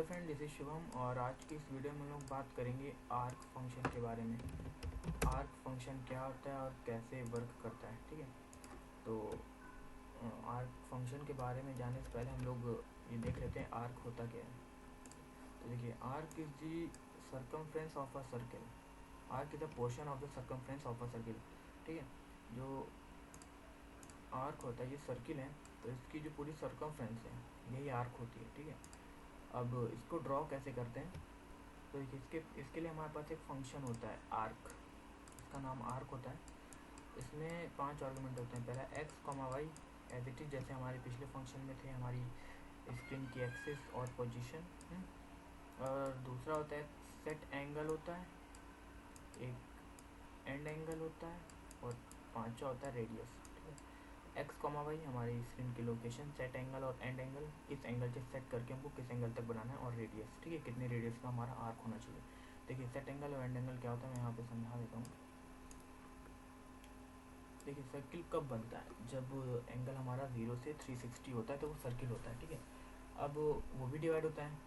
Friend, this is Shubham और आज की इस वीडियो में हम लोग बात करेंगे आर्क फंक्शन के बारे में। आर्क फंक्शन क्या होता है और कैसे वर्क करता है। ठीक है, तो आर्क फंक्शन के बारे में जानने से पहले हम लोग ये देख लेते हैं आर्क होता क्या है। तो देखिए, arc is the circumference of a circle. Arc is the portion of the circumference of a circle. ठीक है, जो आर्क होता है ये सर्किल है, तो इसकी जो पूरी सर्कमफ्रेंस है यही आर्क होती है। ठीक है, अब इसको ड्रॉ कैसे करते हैं, तो इसके लिए हमारे पास एक फंक्शन होता है आर्क, इसका नाम आर्क होता है। इसमें 5 आर्गुमेंट होते हैं। पहला X comma Y as it is, जैसे हमारे पिछले फंक्शन में थे, हमारी स्क्रीन की एक्सिस और पोजीशन। और दूसरा होता है सेट एंगल होता है, एक एंड एंगल होता है, और पांचवा होता है रेडियस। एक्स कॉमा वाई हमारी स्क्रीन की लोकेशन, सेट एंगल और एंड एंगल, किस एंगल से सेट करके हमको किस एंगल तक बनाना है, और रेडियस। ठीक है, कितने रेडियस का हमारा आर्क होना चाहिए। देखिए, सेट एंगल और एंड एंगल क्या होता है, मैं यहाँ पे समझा देता हूँ। देखिए, सर्किल कब बनता है, जब एंगल हमारा 0 से 360 होता है तो वो सर्किल होता है। ठीक है, अब वो भी डिवाइड होता है,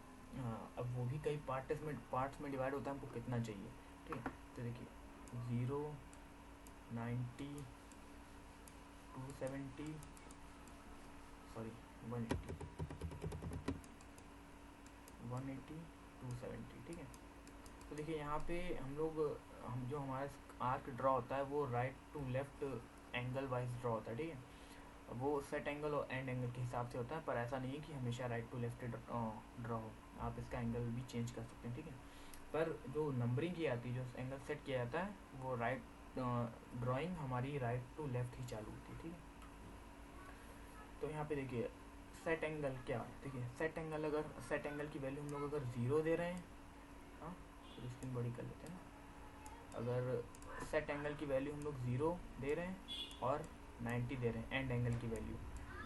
अब वो भी कई पार्ट्स में डिवाइड होता है, हमको कितना चाहिए। ठीक है, तो देखिए 0, 90, 270, सॉरी 180, 180, 270। ठीक है, तो देखिए यहाँ पे हम जो हमारा आर्क ड्रॉ होता है वो right to left angle wise draw होता है। ठीक है, वो सेट एंगल और एंड एंगल के हिसाब से होता है, पर ऐसा नहीं है कि हमेशा राइट टू लेफ्ट ड्रॉ हो, आप इसका एंगल भी चेंज कर सकते हैं। ठीक है, पर जो नंबरिंग की जाती है, जो एंगल सेट किया जाता है, वो राइट ड्राइंग हमारी राइट टू लेफ्ट ही चालू होती है। ठीक है, तो यहाँ पे देखिए सेट एंगल क्या है। देखिए, सेट एंगल, अगर सेट एंगल की वैल्यू हम लोग अगर 0 दे रहे हैं, हाँ तो स्क्रीन बड़ी कर लेते हैं ना। अगर सेट एंगल की वैल्यू हम लोग 0 दे रहे हैं और 90 दे रहे हैं एंड एंगल की वैल्यू,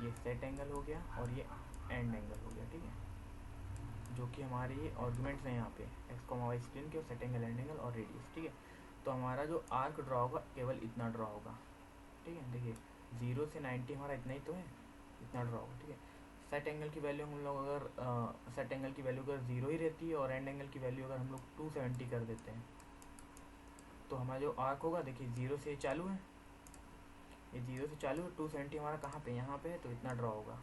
ये सेट एंगल हो गया और ये एंड एंगल हो गया। ठीक है, जो कि हमारे आर्गुमेंट्स हैं यहाँ पे एक्स कॉमा वाई स्क्रीन के, और सेट एंगल, एंड एंगल और रेडियस। ठीक है, तो हमारा जो आर्क ड्रॉ होगा केवल इतना ड्रॉ होगा। ठीक है, देखिए 0 से 90 हमारा इतना ही तो है, इतना ड्रॉ होगा। ठीक है, सेट एंगल की वैल्यू हम लोग अगर सेट एंगल की वैल्यू अगर 0 ही रहती है और एंड एंगल की वैल्यू अगर हम लोग 270 कर देते हैं, तो हमारा जो आर्क होगा, देखिए 0 से चालू है, ये 0 से चालू है, 270 हमारा कहाँ पे, यहाँ पे है, तो इतना ड्रॉ होगा,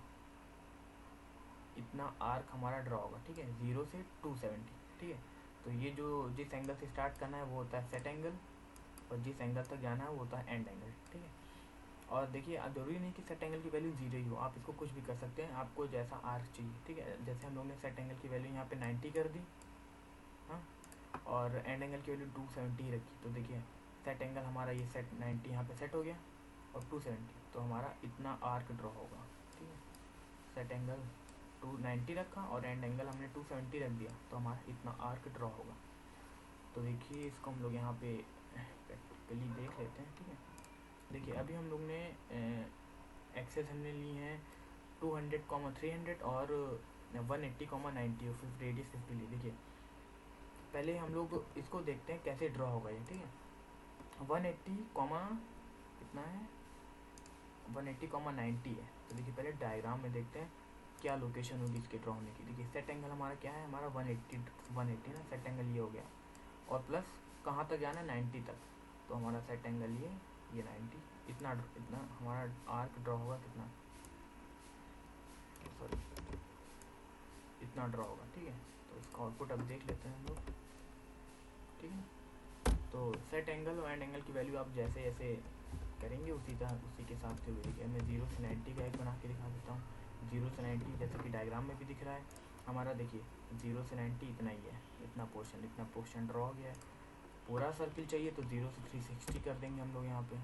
इतना आर्क हमारा ड्रॉ होगा। ठीक है, 0 से 270। ठीक है, तो ये जो जिस एंगल से स्टार्ट करना है वो होता है सेट एंगल, और जिस एंगल तक जाना है वो होता है एंड एंगल। ठीक है, और देखिए अब जरूरी नहीं कि सेट एंगल की वैल्यू 0 ही हो, आप इसको कुछ भी कर सकते हैं, आपको जैसा आर्क चाहिए। ठीक है, जैसे हम लोग ने सेट एंगल की वैल्यू यहाँ पे 90 कर दी, हाँ, और एंड एंगल की वैल्यू 270 रखी, तो देखिए सेट एंगल हमारा ये सेट 90 यहाँ पे सेट हो गया, और 270, तो हमारा इतना आर्क ड्रॉ होगा। ठीक है, सेट एंगल 290 रखा और एंड एंगल हमने 270 रख दिया, तो हमारा इतना आर्क ड्रॉ होगा। तो देखिए इसको हम लोग यहाँ पे प्रैक्टिकली देख लेते हैं। ठीक है, देखिए अभी हम लोग ने एक्सेस हमने ली हैं 200, 300 और 180, 90 और फिर रेडियस 50 ली। देखिए पहले हम लोग इसको देखते हैं कैसे ड्रॉ होगा ये। ठीक है, 180, कितना है, 180, 90 है। तो देखिए पहले डायग्राम में देखते हैं क्या लोकेशन होगी इसके ड्रॉ होने की। देखिए सेट एंगल हमारा क्या है, हमारा 180 ना, सेट एंगल ये हो गया, और प्लस कहाँ तक जाना है, 90 तक, तो हमारा सेट एंगल ये 90, इतना हमारा आर्क ड्रॉ होगा, कितना, सॉरी, इतना ड्रॉ होगा। ठीक है, तो इसका आउटपुट अब देख लेते हैं हम लोग। ठीक है, तो सेट एंगल और एंड एंगल की वैल्यू आप जैसे जैसे करेंगे उसी के हिसाब से हुई। देखिए मैं 0 से 90 का एक बना के दिखा देता हूँ। 0 से 90 जैसे कि डायग्राम में भी दिख रहा है हमारा, देखिए 0 से 90 इतना ही है, इतना पोर्शन ड्रॉ हो गया है। पूरा सर्किल चाहिए तो 0 से 360 कर देंगे हम लोग यहाँ पे।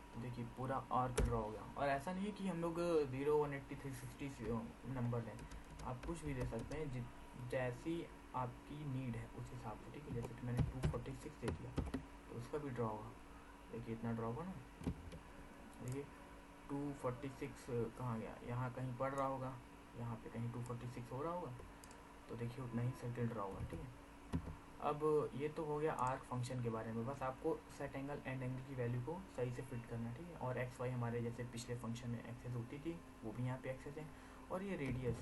तो देखिए पूरा आर्क ड्रॉ हो गया, और ऐसा नहीं है कि हम लोग 0, 180, 360 नंबर लें, आप कुछ भी दे सकते हैं जैसी आपकी नीड है उस हिसाब से। ठीक है, जैसे कि मैंने 246 दे दिया तो उसका भी ड्रॉ होगा। देखिए इतना ड्रॉ होगा ना, देखिए 246 कहाँ गया, यहाँ कहीं पड़ रहा होगा, यहाँ पे कहीं 246 हो रहा होगा, तो देखिए उतना ही सर्किल ड्रॉ होगा। ठीक है, अब ये तो हो गया आर्क फंक्शन के बारे में। बस आपको सेट एंगल एंड एंगल की वैल्यू को सही से फिट करना है, ठीक है। और एक्स वाई हमारे जैसे पिछले फंक्शन में एक्सेस होती थी, वो भी यहाँ पे एक्सेस है। और ये रेडियस,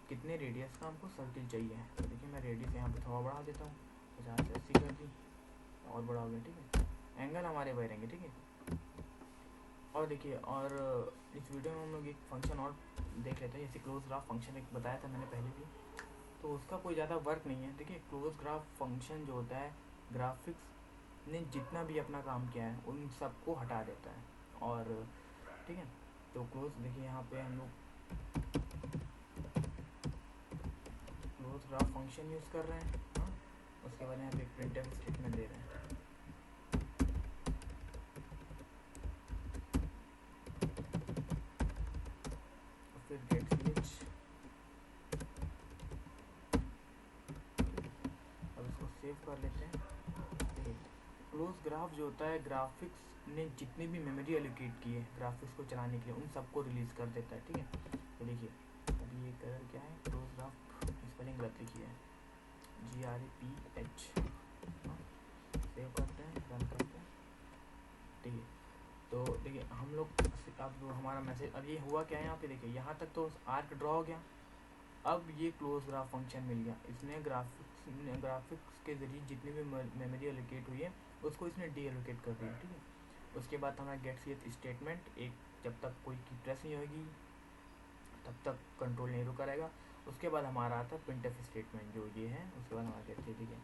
कितने रेडियस का हमको सर्किल चाहिए। तो देखिए मैं रेडियस यहाँ पे थोड़ा बढ़ा देता हूँ, 50 से 80 कर दी, और बड़ा हो गया, ठीक है। एंगल हमारे वही रहेंगे, ठीक है। और देखिए, और इस वीडियो में हम लोग एक फंक्शन और देख लेते हैं, जैसे क्लोज ग्राफ फंक्शन एक बताया था मैंने पहले भी, तो उसका कोई ज़्यादा वर्क नहीं है। देखिए क्लोज ग्राफ फंक्शन जो होता है, ग्राफिक्स ने जितना भी अपना काम किया है उन सबको हटा देता है, और ठीक है। तो क्लोज, देखिए यहाँ पे हम लोग क्लोज ग्राफ फंक्शन यूज़ कर रहे हैं, हाँ। उसके बाद यहाँ पे एक प्रिंटफ स्टेटमेंट दे रहे हैं। फिर गेट ch, अब इसको सेव कर लेते हैं। क्लोज ग्राफ जो होता है, ग्राफिक्स ने जितनी भी मेमोरी एलोकेट की है ग्राफिक्स को चलाने के लिए, उन सबको रिलीज कर देता है, ठीक है। तो देखिए अभी ये कलर क्या है, क्लोज ग्राफ स्पेलिंग गलत लिखी है, GRAPH। सेव करते हैं, रन करते हैं, ठीक है। तो देखिए हम लोग अब हमारा मैसेज, अब ये हुआ क्या है यहाँ पे, देखिए यहाँ तक तो आर्क ड्रॉ हो गया। अब ये क्लोज ग्राफ फंक्शन मिल गया, इसने ग्राफिक्स के जरिए जितनी भी मेमोरी एलोकेट हुई है उसको इसने डी एलोकेट कर दिया, ठीक है। उसके बाद हमारा गेट ch स्टेटमेंट, एक जब तक कोई की प्रेस नहीं होगी तब तक कंट्रोल नहीं रुका रहेगा। उसके बाद हमारा आता है प्रिंटफ स्टेटमेंट जो ये है, उसके बाद हमारा गेट ch, ठीक है।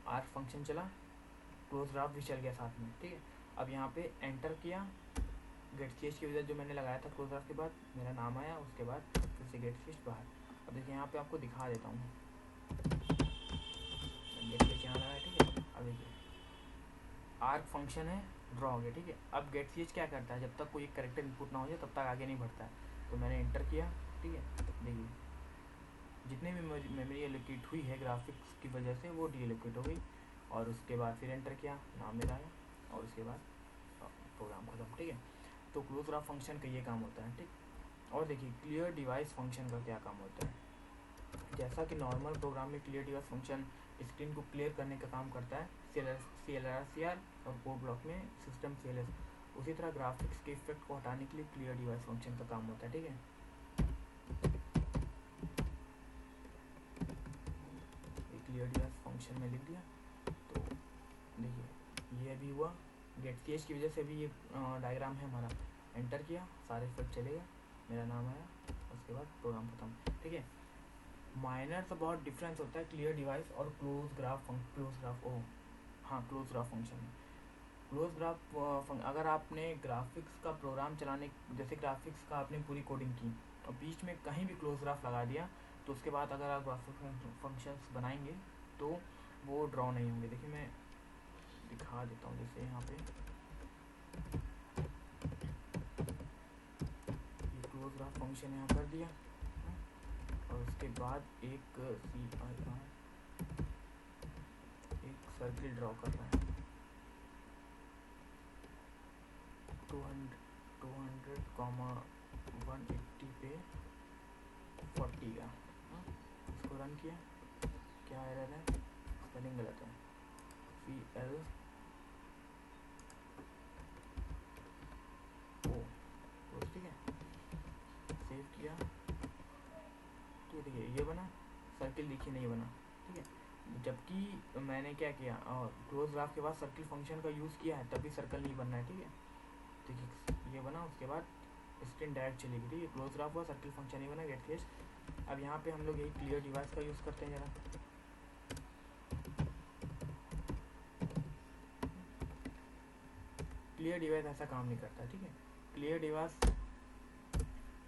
आर्क फंक्शन चला, क्लोज ग्राफ भी चल गया साथ में, ठीक है। अब यहाँ पे एंटर किया, गेट ch की वजह जो मैंने लगाया था क्लोज ग्राफ के बाद मेरा नाम आया, उसके बाद फिर से गेट ch बाहर। अब देखिए यहाँ पे आपको दिखा देता हूँ, गेट ch यहाँ लगा है, ठीक है। अब देखिए आर्क फंक्शन है, ड्रॉ हो गया, ठीक है। अब गेट ch क्या करता है, जब तक कोई करेक्टर इनपुट ना हो जाए तब तक आगे नहीं बढ़ता है। तो मैंने एंटर किया, ठीक है। देखिए जितने भी मेमोरी एलोकेट हुई है ग्राफिक्स की वजह से वो डी एलोकेट हो गई, और उसके बाद फिर एंटर किया, नाम मेरा आया, और उसके बाद प्रोग्राम खत्म, ठीक है। तो क्लोज ग्राफ फंक्शन का ये काम होता है, ठीक। और देखिए क्लियर डिवाइस फंक्शन का क्या काम होता है। जैसा कि नॉर्मल प्रोग्राम में क्लियर डिवाइस फंक्शन स्क्रीन को क्लियर करने का काम करता है, CLR और कोड ब्लॉक में सिस्टम CLS, उसी तरह ग्राफिक्स के इफेक्ट को हटाने के लिए क्लियर डिवाइस फंक्शन का काम होता है, ठीक है। क्लियर डिवाइस फंक्शन में लिख दिया। तो देखिए ये भी हुआ, गेट ch की वजह से भी ये डायग्राम है हमारा। एंटर किया, सारे इफेक्ट चलेगा, मेरा नाम आया, उसके बाद प्रोग्राम खत्म, ठीक है। माइनर तो बहुत डिफरेंस होता है क्लियर डिवाइस और क्लोज ग्राफ फंक्शन में। क्लोज ग्राफ अगर आपने ग्राफिक्स का प्रोग्राम चलाने, जैसे ग्राफिक्स का आपने पूरी कोडिंग की और बीच में कहीं भी क्लोज ग्राफ लगा दिया, तो उसके बाद अगर आप ग्राफिक फंक्शंस बनाएंगे तो वो ड्रॉ नहीं होंगे। देखिए मैं दिखा देता हूँ, जैसे यहाँ पे ये क्लोज ग्राफ फंक्शन यहाँ कर दिया, और उसके बाद एक सर्किल ड्रॉ कर रहा है 200,180 पे 40 का, इसको रन किया, क्या एरर है, स्पेलिंग गलत है, CL ओ, ठीक है। सेव किया, तो देखिए ये बना, सर्किल देखिए नहीं बना, ठीक है। जबकि मैंने क्या किया, क्लोज ग्राफ के बाद सर्किल फंक्शन का यूज़ किया है, तभी सर्कल नहीं बनना है, ठीक है। देखिए ये बना, उसके बाद स्क्रीन डायरेक्ट चलेगी, ठीक है। क्लोज ग्राफ हुआ, सर्किल फंक्शन नहीं बना, गेट ch। अब यहाँ पे हम लोग यही क्लियर डिवाइस का यूज़ करते हैं ज़रा। क्लियर डिवाइस ऐसा काम नहीं करता, ठीक है। Clear device,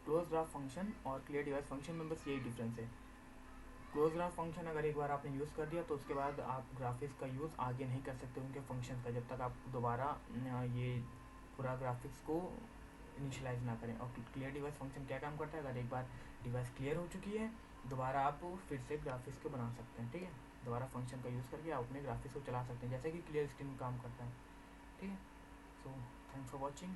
close graph function और क्लियर डिवाइस फंक्शन में बस यही डिफरेंस है। क्लोज ग्राफ फंक्शन अगर एक बार आपने यूज़ कर दिया तो उसके बाद आप ग्राफिक्स का यूज़ आगे नहीं कर सकते उनके फंक्शन का, जब तक आप दोबारा ये पूरा ग्राफिक्स को इनिशियलाइज ना करें। और क्लियर डिवाइस फंक्शन क्या काम करता है, अगर एक बार डिवाइस क्लियर हो चुकी है दोबारा आप फिर से ग्राफिक्स को बना सकते हैं, ठीक है। दोबारा फंक्शन का यूज़ करके आप अपने ग्राफिक्स को चला सकते हैं, जैसे कि क्लियर स्क्रीन काम करता है, ठीक है। So thanks for watching.